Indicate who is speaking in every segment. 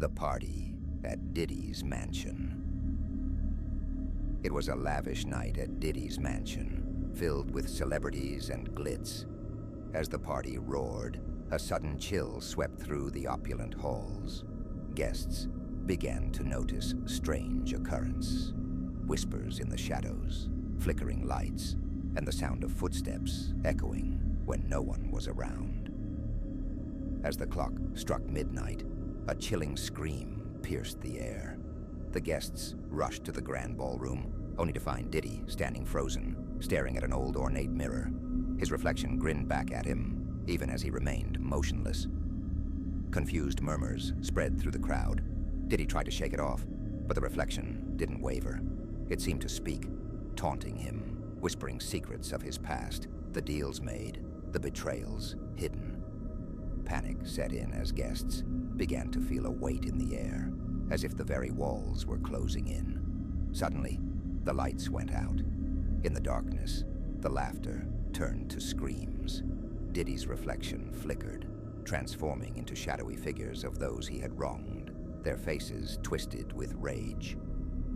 Speaker 1: The party at Diddy's mansion. It was a lavish night at Diddy's mansion, filled with celebrities and glitz. As the party roared, a sudden chill swept through the opulent halls. Guests began to notice strange occurrence. Whispers in the shadows, flickering lights, and the sound of footsteps echoing when no one was around. As the clock struck midnight, a chilling scream pierced the air. The guests rushed to the grand ballroom, only to find Diddy standing frozen, staring at an old ornate mirror. His reflection grinned back at him, even as he remained motionless. Confused murmurs spread through the crowd. Diddy tried to shake it off, but the reflection didn't waver. It seemed to speak, taunting him, whispering secrets of his past, the deals made, the betrayals hidden. Panic set in as guests began to feel a weight in the air, as if the very walls were closing in. Suddenly, the lights went out. In the darkness, the laughter turned to screams. Diddy's reflection flickered, transforming into shadowy figures of those he had wronged, their faces twisted with rage.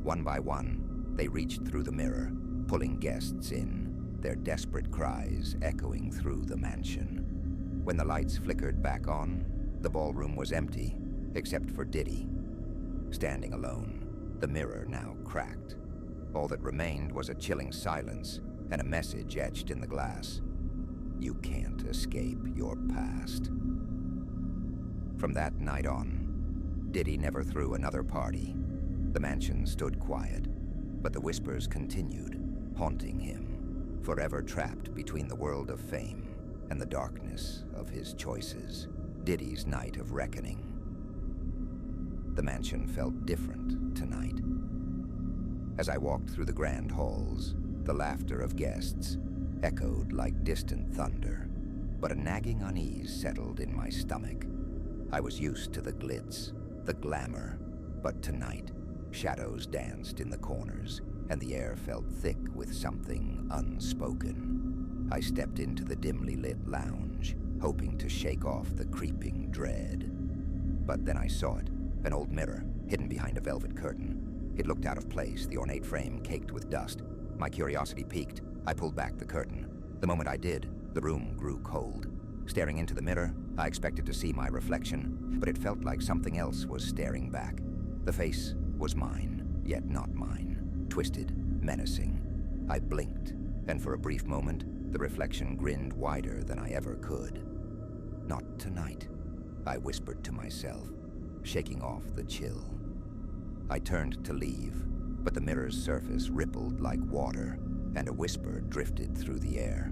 Speaker 1: One by one, they reached through the mirror, pulling guests in, their desperate cries echoing through the mansion. When the lights flickered back on, the ballroom was empty, except for Diddy. Standing alone, the mirror now cracked. All that remained was a chilling silence and a message etched in the glass. You can't escape your past. From that night on, Diddy never threw another party. The mansion stood quiet, but the whispers continued, haunting him, forever trapped between the world of fame and the darkness of his choices. Diddy's night of reckoning. The mansion felt different tonight. As I walked through the grand halls, the laughter of guests echoed like distant thunder, but a nagging unease settled in my stomach. I was used to the glitz, the glamour, but tonight, shadows danced in the corners, and the air felt thick with something unspoken. I stepped into the dimly lit lounge, hoping to shake off the creeping dread. But then I saw it, an old mirror, hidden behind a velvet curtain. It looked out of place, the ornate frame caked with dust. My curiosity piqued. I pulled back the curtain. The moment I did, the room grew cold. Staring into the mirror, I expected to see my reflection, but it felt like something else was staring back. The face was mine, yet not mine, twisted, menacing. I blinked, and for a brief moment, the reflection grinned wider than I ever could. Not tonight, I whispered to myself, shaking off the chill. I turned to leave, but the mirror's surface rippled like water, and a whisper drifted through the air.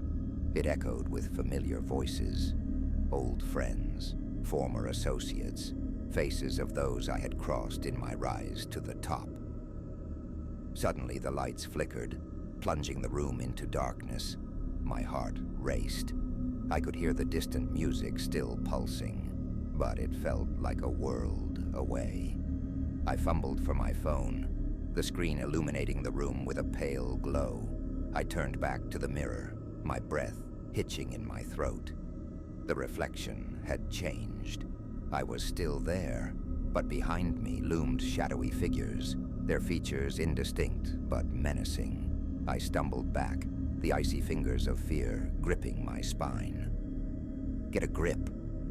Speaker 1: It echoed with familiar voices, old friends, former associates, faces of those I had crossed in my rise to the top. Suddenly the lights flickered, plunging the room into darkness. My heart raced. I could hear the distant music still pulsing, but it felt like a world away. I fumbled for my phone, the screen illuminating the room with a pale glow. I turned back to the mirror, my breath hitching in my throat. The reflection had changed. I was still there, but behind me loomed shadowy figures, their features indistinct but menacing. I stumbled back, the icy fingers of fear gripping my spine. Get a grip,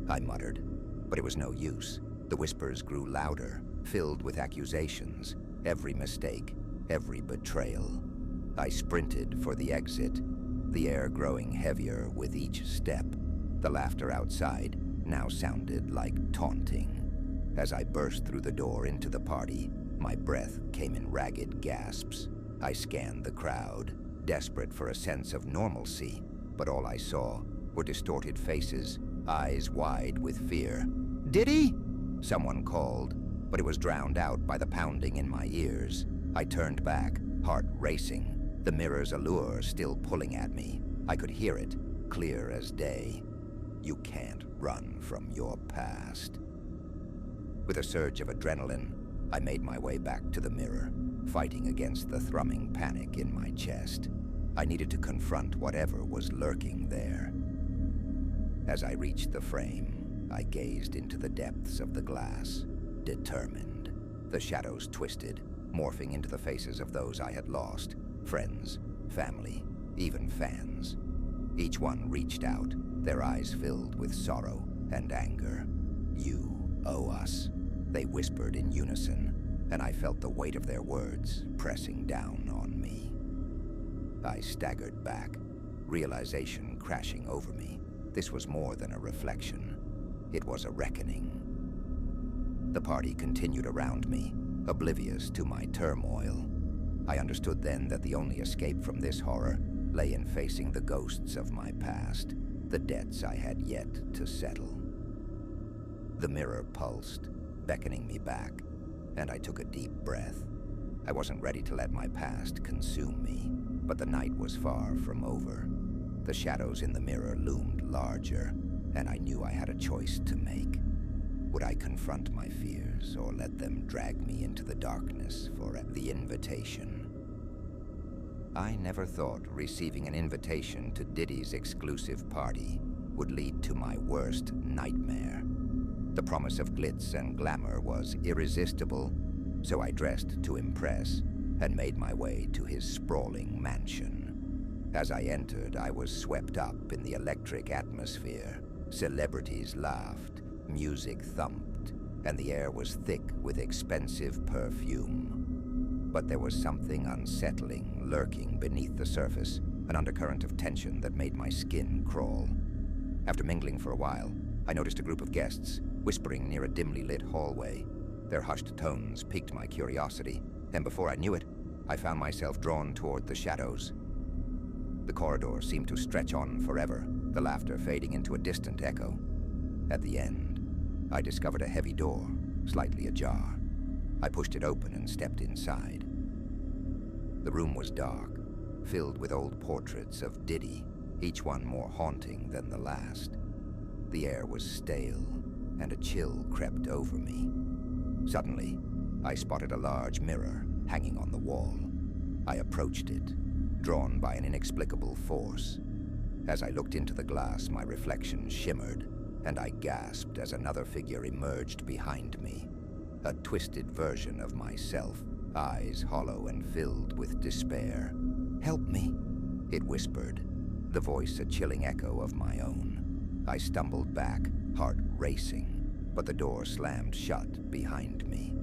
Speaker 1: I muttered, but it was no use. The whispers grew louder, filled with accusations, every mistake, every betrayal. I sprinted for the exit, the air growing heavier with each step. The laughter outside now sounded like taunting. As I burst through the door into the party, my breath came in ragged gasps. I scanned the crowd, desperate for a sense of normalcy, but all I saw were distorted faces, eyes wide with fear. "Diddy?" Someone called, but it was drowned out by the pounding in my ears. I turned back, heart racing, the mirror's allure still pulling at me. I could hear it, clear as day. You can't run from your past. With a surge of adrenaline, I made my way back to the mirror, fighting against the thrumming panic in my chest. I needed to confront whatever was lurking there. As I reached the frame, I gazed into the depths of the glass. determined. The shadows twisted, morphing into the faces of those I had lost, friends, family, even fans. Each one reached out, their eyes filled with sorrow and anger. "You owe us," they whispered in unison, and I felt the weight of their words pressing down on me. I staggered back, realization crashing over me. This was more than a reflection. It was a reckoning. The party continued around me, oblivious to my turmoil. I understood then that the only escape from this horror lay in facing the ghosts of my past, the debts I had yet to settle. The mirror pulsed, beckoning me back, and I took a deep breath. I wasn't ready to let my past consume me, but the night was far from over. The shadows in the mirror loomed larger, and I knew I had a choice to make. Would I confront my fears or let them drag me into the darkness for the invitation? I never thought receiving an invitation to Diddy's exclusive party would lead to my worst nightmare. The promise of glitz and glamour was irresistible, so I dressed to impress and made my way to his sprawling mansion. As I entered, I was swept up in the electric atmosphere. Celebrities laughed, music thumped, and the air was thick with expensive perfume. But there was something unsettling lurking beneath the surface, an undercurrent of tension that made my skin crawl. After mingling for a while, I noticed a group of guests whispering near a dimly lit hallway. Their hushed tones piqued my curiosity, and before I knew it, I found myself drawn toward the shadows. The corridor seemed to stretch on forever, the laughter fading into a distant echo. At the end, I discovered a heavy door, slightly ajar. I pushed it open and stepped inside. The room was dark, filled with old portraits of Diddy, each one more haunting than the last. The air was stale, and a chill crept over me. Suddenly, I spotted a large mirror hanging on the wall. I approached it, drawn by an inexplicable force. As I looked into the glass, my reflection shimmered, and I gasped as another figure emerged behind me. A twisted version of myself, eyes hollow and filled with despair. "Help me," it whispered, the voice a chilling echo of my own. I stumbled back, heart racing, but the door slammed shut behind me.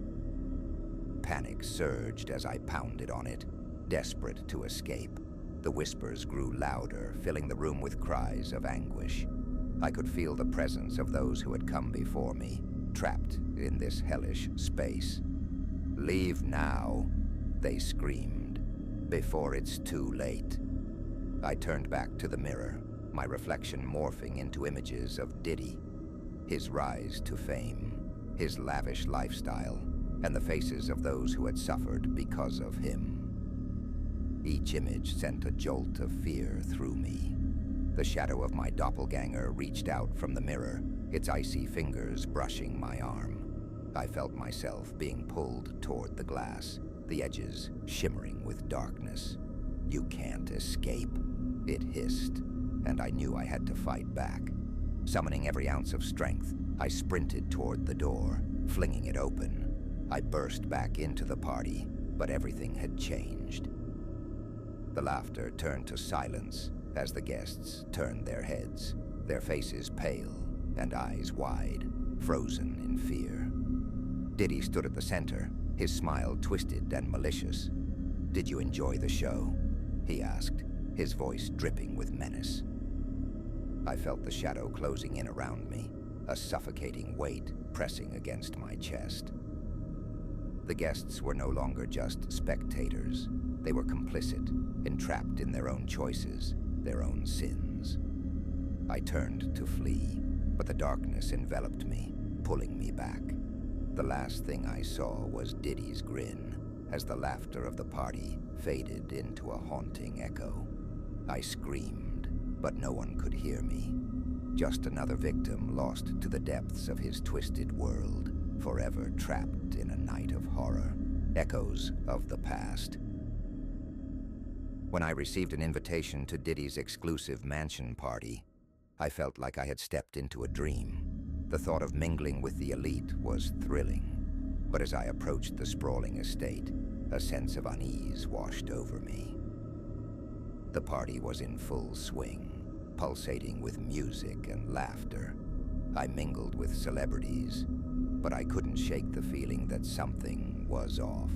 Speaker 1: Panic surged as I pounded on it, desperate to escape. The whispers grew louder, filling the room with cries of anguish. I could feel the presence of those who had come before me, trapped in this hellish space. "Leave now," they screamed, "before it's too late." I turned back to the mirror, my reflection morphing into images of Diddy, his rise to fame, his lavish lifestyle, and the faces of those who had suffered because of him. Each image sent a jolt of fear through me. The shadow of my doppelganger reached out from the mirror, its icy fingers brushing my arm. I felt myself being pulled toward the glass, the edges shimmering with darkness. "You can't escape," it hissed, and I knew I had to fight back. Summoning every ounce of strength, I sprinted toward the door, flinging it open. I burst back into the party, but everything had changed. The laughter turned to silence as the guests turned their heads, their faces pale and eyes wide, frozen in fear. Diddy stood at the center, his smile twisted and malicious. "Did you enjoy the show?" he asked, his voice dripping with menace. I felt the shadow closing in around me, a suffocating weight pressing against my chest. The guests were no longer just spectators. They were complicit, entrapped in their own choices, their own sins. I turned to flee, but the darkness enveloped me, pulling me back. The last thing I saw was Diddy's grin, as the laughter of the party faded into a haunting echo. I screamed, but no one could hear me. Just another victim lost to the depths of his twisted world, forever trapped in a night of horror, echoes of the past. When I received an invitation to Diddy's exclusive mansion party, I felt like I had stepped into a dream. The thought of mingling with the elite was thrilling, But as I approached the sprawling estate, a sense of unease washed over me. The party was in full swing, pulsating with music and laughter. I mingled with celebrities, but I couldn't shake the feeling that something was off.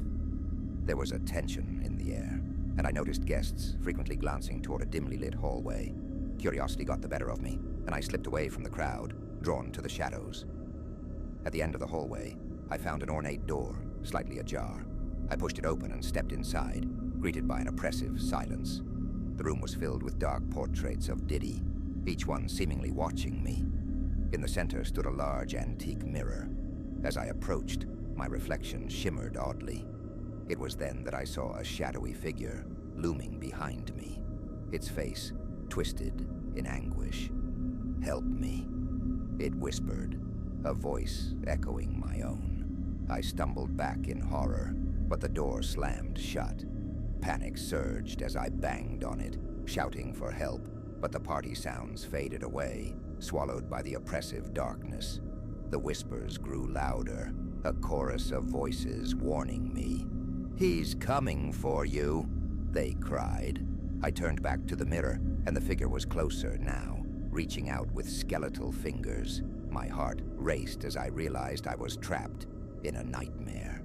Speaker 1: There was a tension in the air, and I noticed guests frequently glancing toward a dimly lit hallway. Curiosity got the better of me, and I slipped away from the crowd, drawn to the shadows. At the end of the hallway, I found an ornate door, slightly ajar. I pushed it open and stepped inside, greeted by an oppressive silence. The room was filled with dark portraits of Diddy, each one seemingly watching me. In the center stood a large antique mirror. As I approached, my reflection shimmered oddly. It was then that I saw a shadowy figure looming behind me, its face twisted in anguish. "Help me," it whispered, a voice echoing my own. I stumbled back in horror, but the door slammed shut. Panic surged as I banged on it, shouting for help, but the party sounds faded away, swallowed by the oppressive darkness. The whispers grew louder, a chorus of voices warning me. "He's coming for you," they cried. I turned back to the mirror, and the figure was closer now, reaching out with skeletal fingers. My heart raced as I realized I was trapped in a nightmare.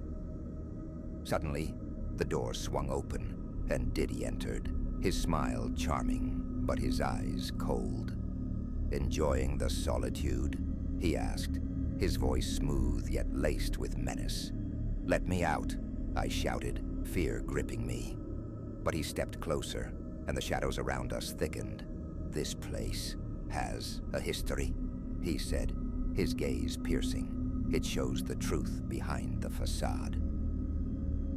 Speaker 1: Suddenly, the door swung open, and Diddy entered, his smile charming, but his eyes cold. "Enjoying the solitude?" he asked, his voice smooth yet laced with menace. "Let me out," I shouted, fear gripping me. But he stepped closer, and the shadows around us thickened. "This place has a history," he said, his gaze piercing. "It shows the truth behind the facade."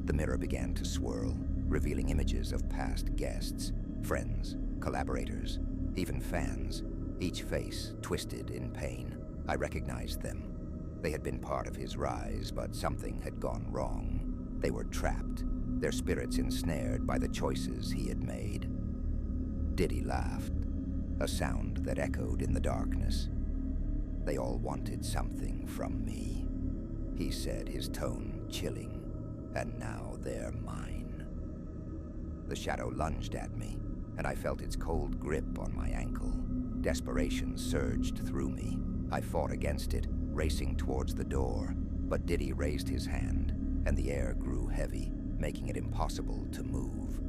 Speaker 1: The mirror began to swirl, revealing images of past guests, friends, collaborators, even fans, each face twisted in pain. I recognized them. They had been part of his rise, but something had gone wrong. They were trapped, their spirits ensnared by the choices he had made. Diddy laughed, a sound that echoed in the darkness. "They all wanted something from me," he said, his tone chilling. "And now they're mine." The shadow lunged at me, and I felt its cold grip on my ankle. Desperation surged through me. I fought against it, racing towards the door, but Diddy raised his hand, and the air grew heavy, making it impossible to move.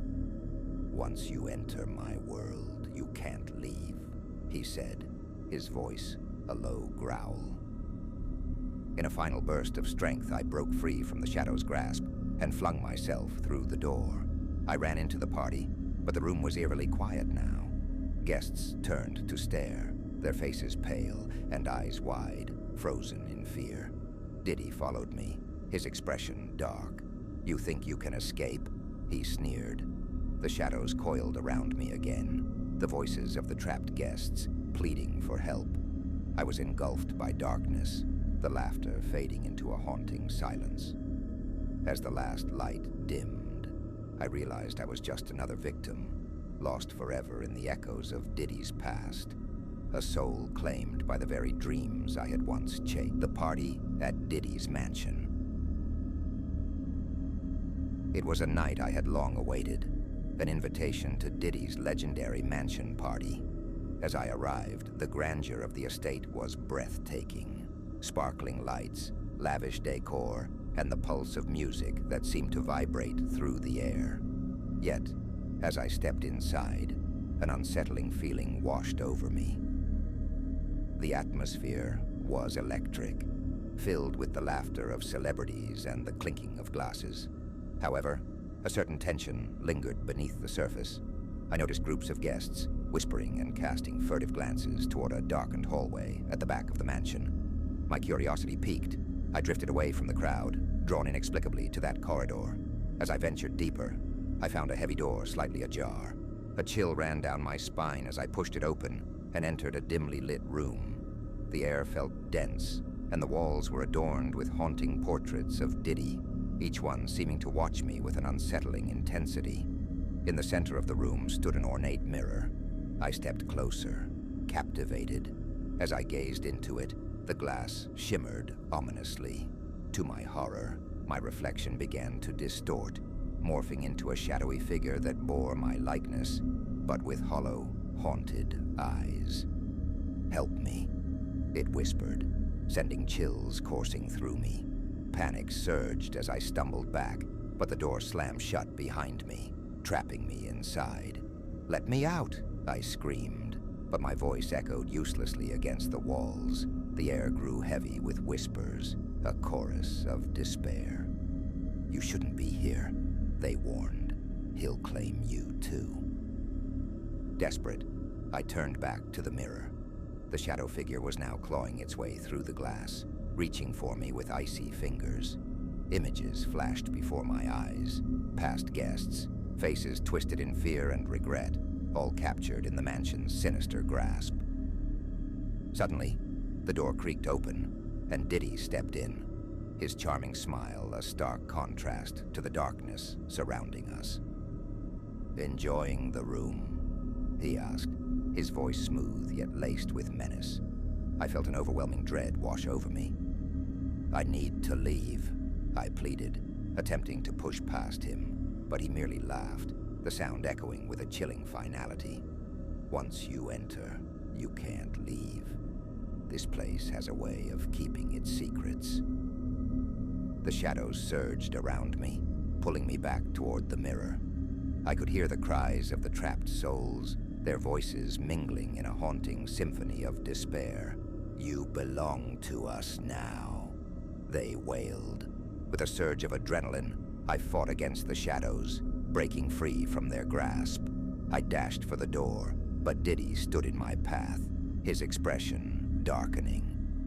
Speaker 1: "Once you enter my world, you can't leave," he said, his voice a low growl. In a final burst of strength, I broke free from the shadow's grasp and flung myself through the door. I ran into the party, but the room was eerily quiet now. Guests turned to stare, their faces pale and eyes wide, frozen in fear. Diddy followed me, his expression dark. "You think you can escape?" he sneered. The shadows coiled around me again, the voices of the trapped guests pleading for help. I was engulfed by darkness, the laughter fading into a haunting silence. As the last light dimmed, I realized I was just another victim, lost forever in the echoes of Diddy's past, a soul claimed by the very dreams I had once chased. The party at Diddy's mansion. It was a night I had long awaited, an invitation to Diddy's legendary mansion party. As I arrived, the grandeur of the estate was breathtaking. Sparkling lights, lavish decor, and the pulse of music that seemed to vibrate through the air. Yet, as I stepped inside, an unsettling feeling washed over me. The atmosphere was electric, filled with the laughter of celebrities and the clinking of glasses. However, a certain tension lingered beneath the surface. I noticed groups of guests, whispering and casting furtive glances toward a darkened hallway at the back of the mansion. My curiosity piqued. I drifted away from the crowd, drawn inexplicably to that corridor. As I ventured deeper, I found a heavy door slightly ajar. A chill ran down my spine as I pushed it open and entered a dimly lit room. The air felt dense, and the walls were adorned with haunting portraits of Diddy, each one seeming to watch me with an unsettling intensity. In the center of the room stood an ornate mirror. I stepped closer, captivated. As I gazed into it, the glass shimmered ominously. To my horror, my reflection began to distort, morphing into a shadowy figure that bore my likeness, but with hollow, haunted eyes. "Help me," it whispered, sending chills coursing through me. Panic surged as I stumbled back, but the door slammed shut behind me, trapping me inside. "Let me out," I screamed, but my voice echoed uselessly against the walls. The air grew heavy with whispers, a chorus of despair. "You shouldn't be here," they warned. "He'll claim you too." Desperate, I turned back to the mirror. The shadow figure was now clawing its way through the glass, reaching for me with icy fingers. Images flashed before my eyes, past guests, faces twisted in fear and regret, all captured in the mansion's sinister grasp. Suddenly, the door creaked open, and Diddy stepped in, his charming smile a stark contrast to the darkness surrounding us. "Enjoying the room?" he asked, his voice smooth yet laced with menace. I felt an overwhelming dread wash over me. "I need to leave," I pleaded, attempting to push past him, but he merely laughed, the sound echoing with a chilling finality. "Once you enter, you can't leave. This place has a way of keeping its secrets." The shadows surged around me, pulling me back toward the mirror. I could hear the cries of the trapped souls, their voices mingling in a haunting symphony of despair. "You belong to us now," they wailed. With a surge of adrenaline, I fought against the shadows, breaking free from their grasp. I dashed for the door, but Diddy stood in my path, his expression darkening.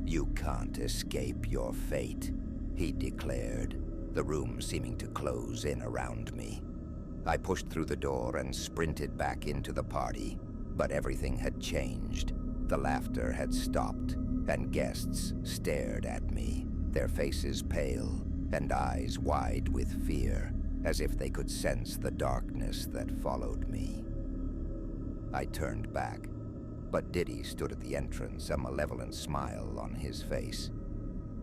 Speaker 1: "You can't escape your fate," he declared, the room seeming to close in around me. I pushed through the door and sprinted back into the party, but everything had changed. The laughter had stopped, and guests stared at me, their faces pale and eyes wide with fear, as if they could sense the darkness that followed me. I turned back, but Diddy stood at the entrance, a malevolent smile on his face.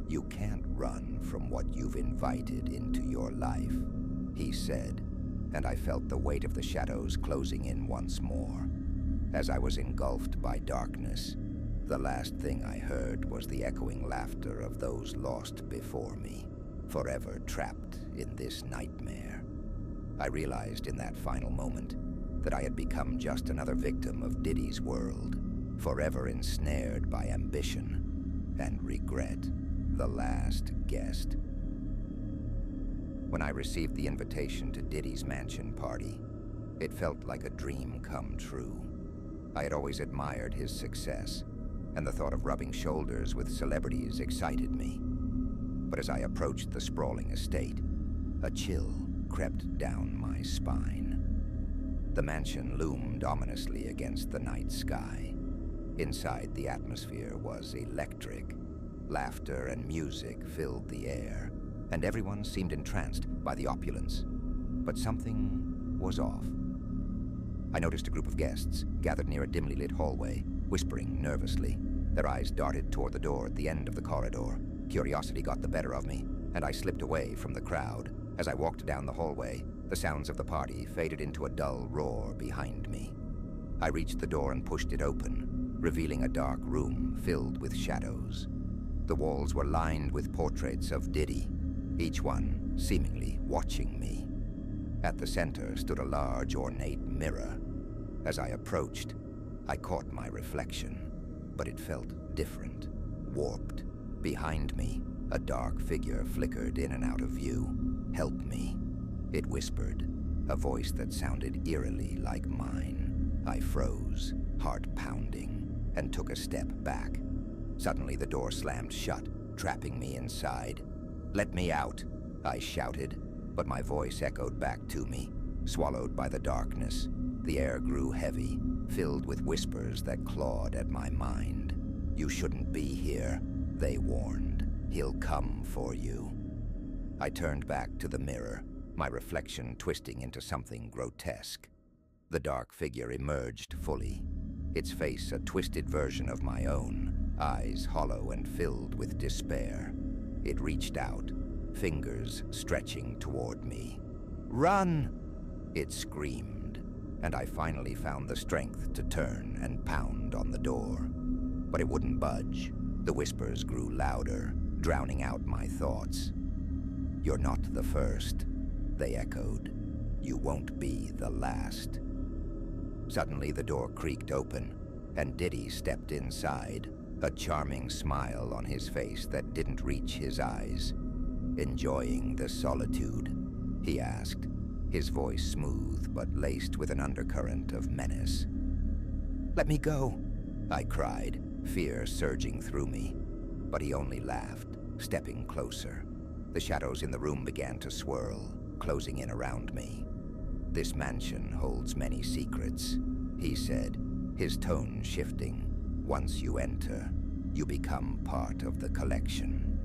Speaker 1: "You can't run from what you've invited into your life," he said, and I felt the weight of the shadows closing in once more. As I was engulfed by darkness, the last thing I heard was the echoing laughter of those lost before me, forever trapped in this nightmare. I realized in that final moment that I had become just another victim of Diddy's world, forever ensnared by ambition and regret, the last guest. When I received the invitation to Diddy's mansion party, it felt like a dream come true. I had always admired his success, and the thought of rubbing shoulders with celebrities excited me. But as I approached the sprawling estate, a chill crept down my spine. The mansion loomed ominously against the night sky. Inside, the atmosphere was electric. Laughter and music filled the air, and everyone seemed entranced by the opulence. But something was off. I noticed a group of guests gathered near a dimly lit hallway, whispering nervously. Their eyes darted toward the door at the end of the corridor. Curiosity got the better of me, and I slipped away from the crowd. As I walked down the hallway, the sounds of the party faded into a dull roar behind me. I reached the door and pushed it open, revealing a dark room filled with shadows. The walls were lined with portraits of Diddy, each one seemingly watching me. At the center stood a large, ornate mirror. As I approached, I caught my reflection, but it felt different, warped. Behind me, a dark figure flickered in and out of view. "Help me," it whispered, a voice that sounded eerily like mine. I froze, heart pounding, and took a step back. Suddenly, the door slammed shut, trapping me inside. "Let me out," I shouted, but my voice echoed back to me, swallowed by the darkness. The air grew heavy, filled with whispers that clawed at my mind. "You shouldn't be here," they warned. "He'll come for you." I turned back to the mirror, my reflection twisting into something grotesque. The dark figure emerged fully, its face a twisted version of my own, eyes hollow and filled with despair. It reached out, fingers stretching toward me. "Run!" it screamed, and I finally found the strength to turn and pound on the door. But it wouldn't budge. The whispers grew louder, drowning out my thoughts. "You're not the first," they echoed. "You won't be the last." Suddenly the door creaked open, and Diddy stepped inside, a charming smile on his face that didn't reach his eyes. "Enjoying the solitude?" he asked, his voice smooth but laced with an undercurrent of menace. "Let me go," I cried, fear surging through me. But he only laughed, stepping closer. The shadows in the room began to swirl, closing in around me. "This mansion holds many secrets," he said, his tone shifting. "Once you enter, you become part of the collection."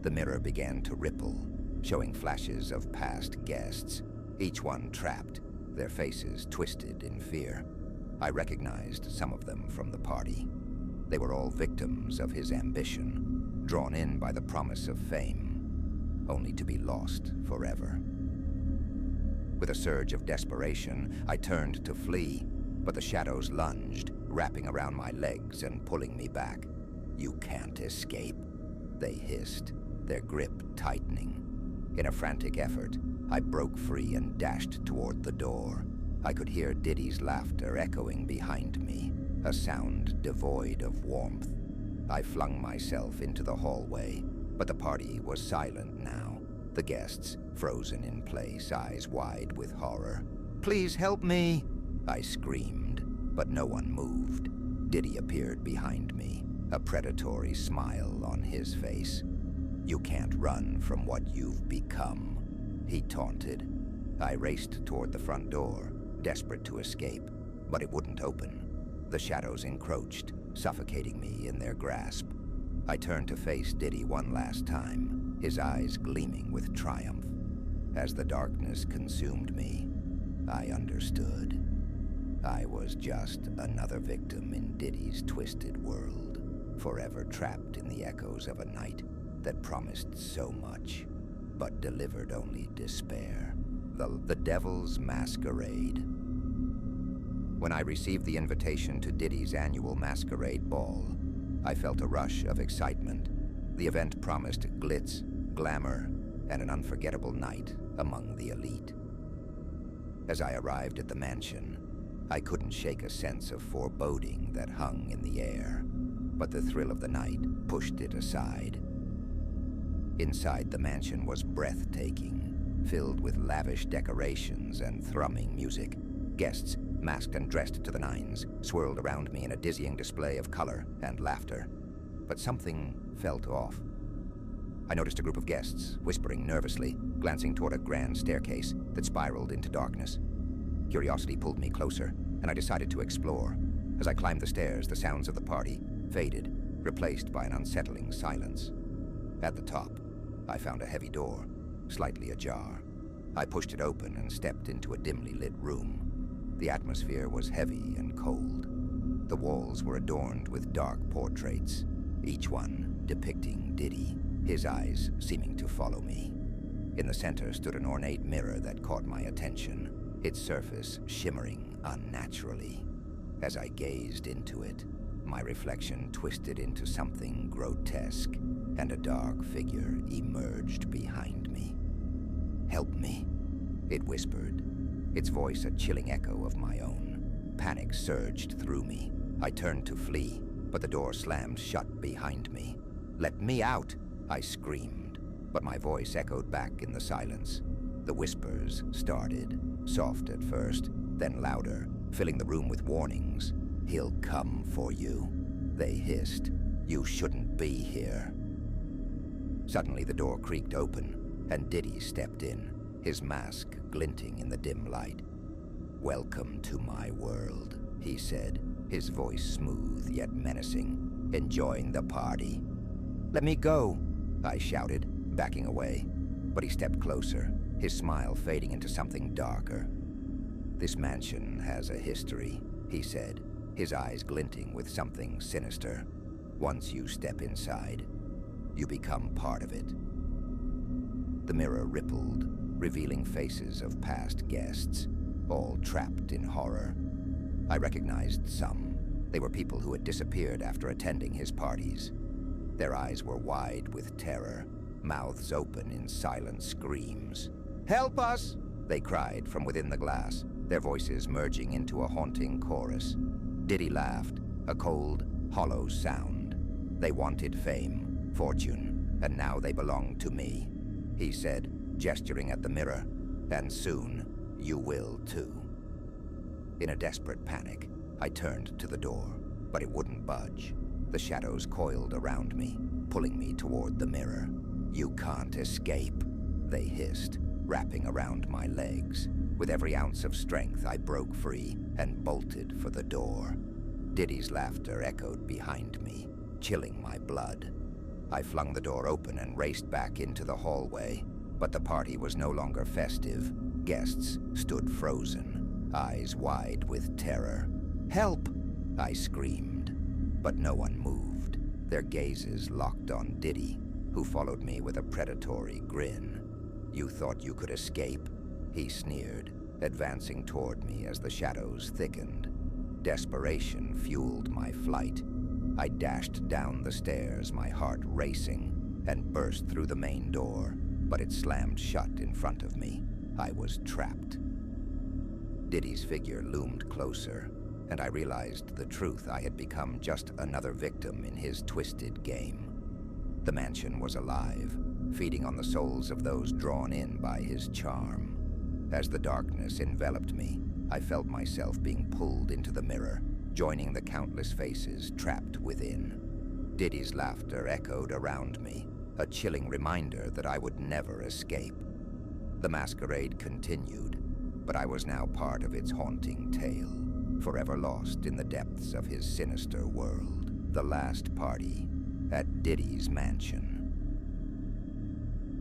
Speaker 1: The mirror began to ripple, showing flashes of past guests, each one trapped, their faces twisted in fear. I recognized some of them from the party. They were all victims of his ambition, drawn in by the promise of fame, only to be lost forever. With a surge of desperation, I turned to flee, but the shadows lunged, wrapping around my legs and pulling me back. "You can't escape," they hissed, their grip tightening. In a frantic effort, I broke free and dashed toward the door. I could hear Diddy's laughter echoing behind me, a sound devoid of warmth. I flung myself into the hallway, but the party was silent now, the guests frozen in place, eyes wide with horror. "Please help me!" I screamed, but no one moved. Diddy appeared behind me, a predatory smile on his face. "You can't run from what you've become," he taunted. I raced toward the front door, desperate to escape, but it wouldn't open. The shadows encroached, suffocating me in their grasp. I turned to face Diddy one last time, his eyes gleaming with triumph. As the darkness consumed me, I understood. I was just another victim in Diddy's twisted world, forever trapped in the echoes of a night that promised so much, but delivered only despair. The Devil's Masquerade. When I received the invitation to Diddy's annual masquerade ball, I felt a rush of excitement. The event promised glitz, glamour, and an unforgettable night among the elite. As I arrived at the mansion, I couldn't shake a sense of foreboding that hung in the air, but the thrill of the night pushed it aside. Inside the mansion was breathtaking, filled with lavish decorations and thrumming music. Guests, masked and dressed to the nines, swirled around me in a dizzying display of color and laughter. But something felt off. I noticed a group of guests, whispering nervously, glancing toward a grand staircase that spiraled into darkness. Curiosity pulled me closer, and I decided to explore. As I climbed the stairs, the sounds of the party faded, replaced by an unsettling silence. At the top, I found a heavy door, slightly ajar. I pushed it open and stepped into a dimly lit room. The atmosphere was heavy and cold. The walls were adorned with dark portraits, each one depicting Diddy, his eyes seeming to follow me. In the center stood an ornate mirror that caught my attention, its surface shimmering unnaturally. As I gazed into it, my reflection twisted into something grotesque, and a dark figure emerged behind me. "Help me," it whispered, its voice a chilling echo of my own. Panic surged through me. I turned to flee, but the door slammed shut behind me. "Let me out!" I screamed, but my voice echoed back in the silence. The whispers started, soft at first, then louder, filling the room with warnings. "He'll come for you," they hissed. "You shouldn't be here." Suddenly the door creaked open, and Diddy stepped in, his mask glinting in the dim light. "Welcome to my world," he said, his voice smooth yet menacing. "Enjoying the party?" "Let me go," I shouted, backing away. But he stepped closer, his smile fading into something darker. "This mansion has a history," he said, his eyes glinting with something sinister. "Once you step inside, you become part of it. The mirror rippled, revealing faces of past guests, all trapped in horror. I recognized some. They were people who had disappeared after attending his parties. Their eyes were wide with terror, mouths open in silent screams. "Help us!" they cried from within the glass, their voices merging into a haunting chorus. Diddy laughed, a cold, hollow sound. They wanted fame, fortune, and now they belonged to me, he said, gesturing at the mirror. And soon, you will too. In a desperate panic, I turned to the door, but it wouldn't budge. The shadows coiled around me, pulling me toward the mirror. "You can't escape," they hissed, wrapping around my legs. With every ounce of strength, I broke free and bolted for the door. Diddy's laughter echoed behind me, chilling my blood. I flung the door open and raced back into the hallway, but the party was no longer festive. Guests stood frozen, eyes wide with terror. "Help!" I screamed, but no one moved, their gazes locked on Diddy, who followed me with a predatory grin. "You thought you could escape?" he sneered, advancing toward me as the shadows thickened. Desperation fueled my flight. I dashed down the stairs, my heart racing, and burst through the main door, but it slammed shut in front of me. I was trapped. Diddy's figure loomed closer, and I realized the truth. I had become just another victim in his twisted game. The mansion was alive, feeding on the souls of those drawn in by his charm. As the darkness enveloped me, I felt myself being pulled into the mirror, joining the countless faces trapped within. Diddy's laughter echoed around me, a chilling reminder that I would never escape. The masquerade continued, but I was now part of its haunting tale, forever lost in the depths of his sinister world. The last party at Diddy's mansion.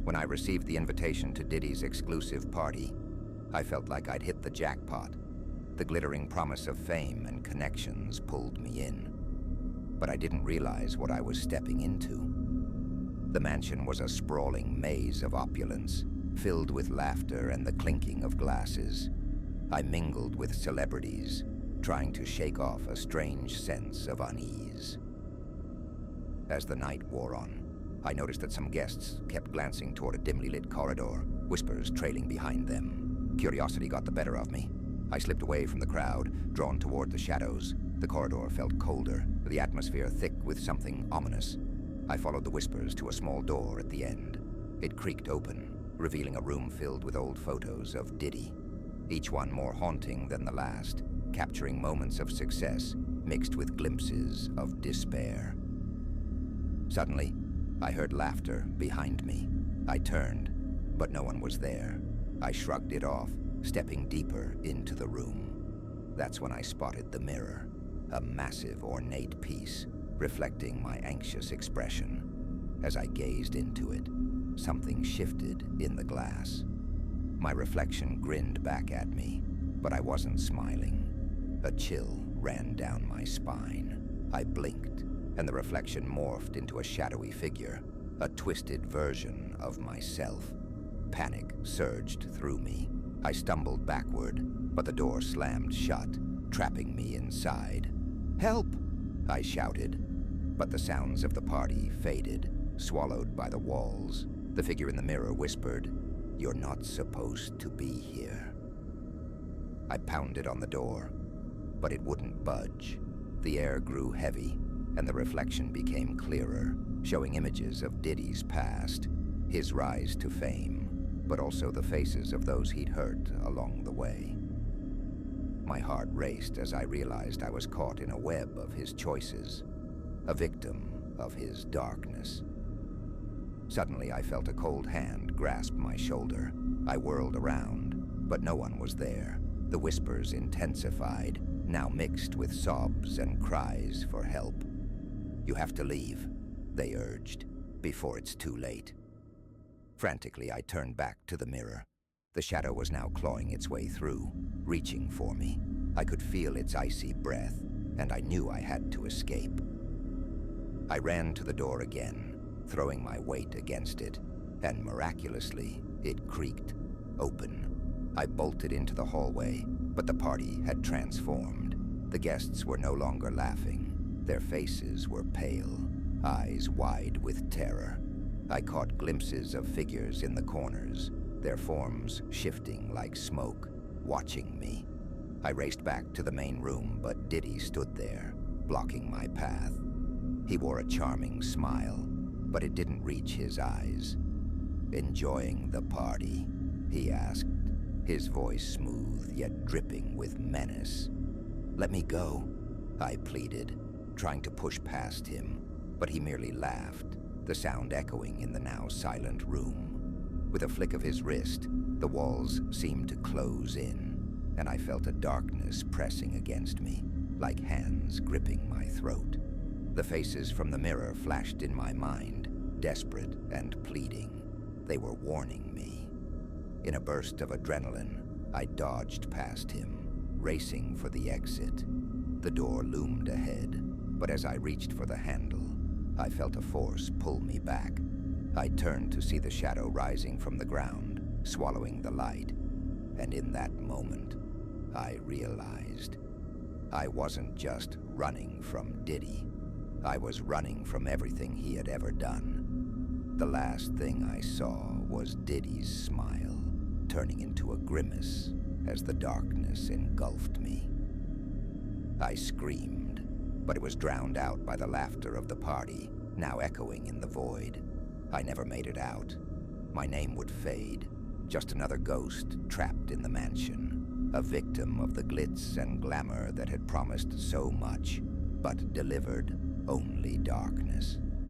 Speaker 1: When I received the invitation to Diddy's exclusive party, I felt like I'd hit the jackpot. The glittering promise of fame and connections pulled me in. But I didn't realize what I was stepping into. The mansion was a sprawling maze of opulence, filled with laughter and the clinking of glasses. I mingled with celebrities, trying to shake off a strange sense of unease. As the night wore on, I noticed that some guests kept glancing toward a dimly lit corridor, whispers trailing behind them. Curiosity got the better of me. I slipped away from the crowd, drawn toward the shadows. The corridor felt colder, the atmosphere thick with something ominous. I followed the whispers to a small door at the end. It creaked open, revealing a room filled with old photos of Diddy, each one more haunting than the last, capturing moments of success mixed with glimpses of despair. Suddenly, I heard laughter behind me. I turned, but no one was there. I shrugged it off, stepping deeper into the room. That's when I spotted the mirror, a massive, ornate piece, reflecting my anxious expression. As I gazed into it, something shifted in the glass. My reflection grinned back at me, but I wasn't smiling. A chill ran down my spine. I blinked, and the reflection morphed into a shadowy figure, a twisted version of myself. Panic surged through me. I stumbled backward, but the door slammed shut, trapping me inside. "Help!" I shouted, but the sounds of the party faded, swallowed by the walls. The figure in the mirror whispered, "You're not supposed to be here." I pounded on the door, but it wouldn't budge. The air grew heavy, and the reflection became clearer, showing images of Diddy's past, his rise to fame, but also the faces of those he'd hurt along the way. My heart raced as I realized I was caught in a web of his choices, a victim of his darkness. Suddenly, I felt a cold hand grasp my shoulder. I whirled around, but no one was there. The whispers intensified, now mixed with sobs and cries for help. "You have to leave," they urged, "before it's too late." Frantically, I turned back to the mirror. The shadow was now clawing its way through, reaching for me. I could feel its icy breath, and I knew I had to escape. I ran to the door again, throwing my weight against it. and miraculously, it creaked open. I bolted into the hallway, but the party had transformed. The guests were no longer laughing. Their faces were pale, eyes wide with terror. I caught glimpses of figures in the corners, their forms shifting like smoke, watching me. I raced back to the main room, but Diddy stood there, blocking my path. He wore a charming smile, but it didn't reach his eyes. "Enjoying the party?" he asked, his voice smooth yet dripping with menace. "Let me go," I pleaded, trying to push past him, but he merely laughed, the sound echoing in the now silent room. With a flick of his wrist, the walls seemed to close in, and I felt a darkness pressing against me, like hands gripping my throat. The faces from the mirror flashed in my mind, desperate and pleading. They were warning me. In a burst of adrenaline, I dodged past him, racing for the exit. The door loomed ahead, but as I reached for the handle, I felt a force pull me back. I turned to see the shadow rising from the ground, swallowing the light. And in that moment, I realized I wasn't just running from Diddy. I was running from everything he had ever done. The last thing I saw was Diddy's smile, turning into a grimace as the darkness engulfed me. I screamed, but it was drowned out by the laughter of the party, now echoing in the void. I never made it out. My name would fade, just another ghost trapped in the mansion, a victim of the glitz and glamour that had promised so much, but delivered only darkness.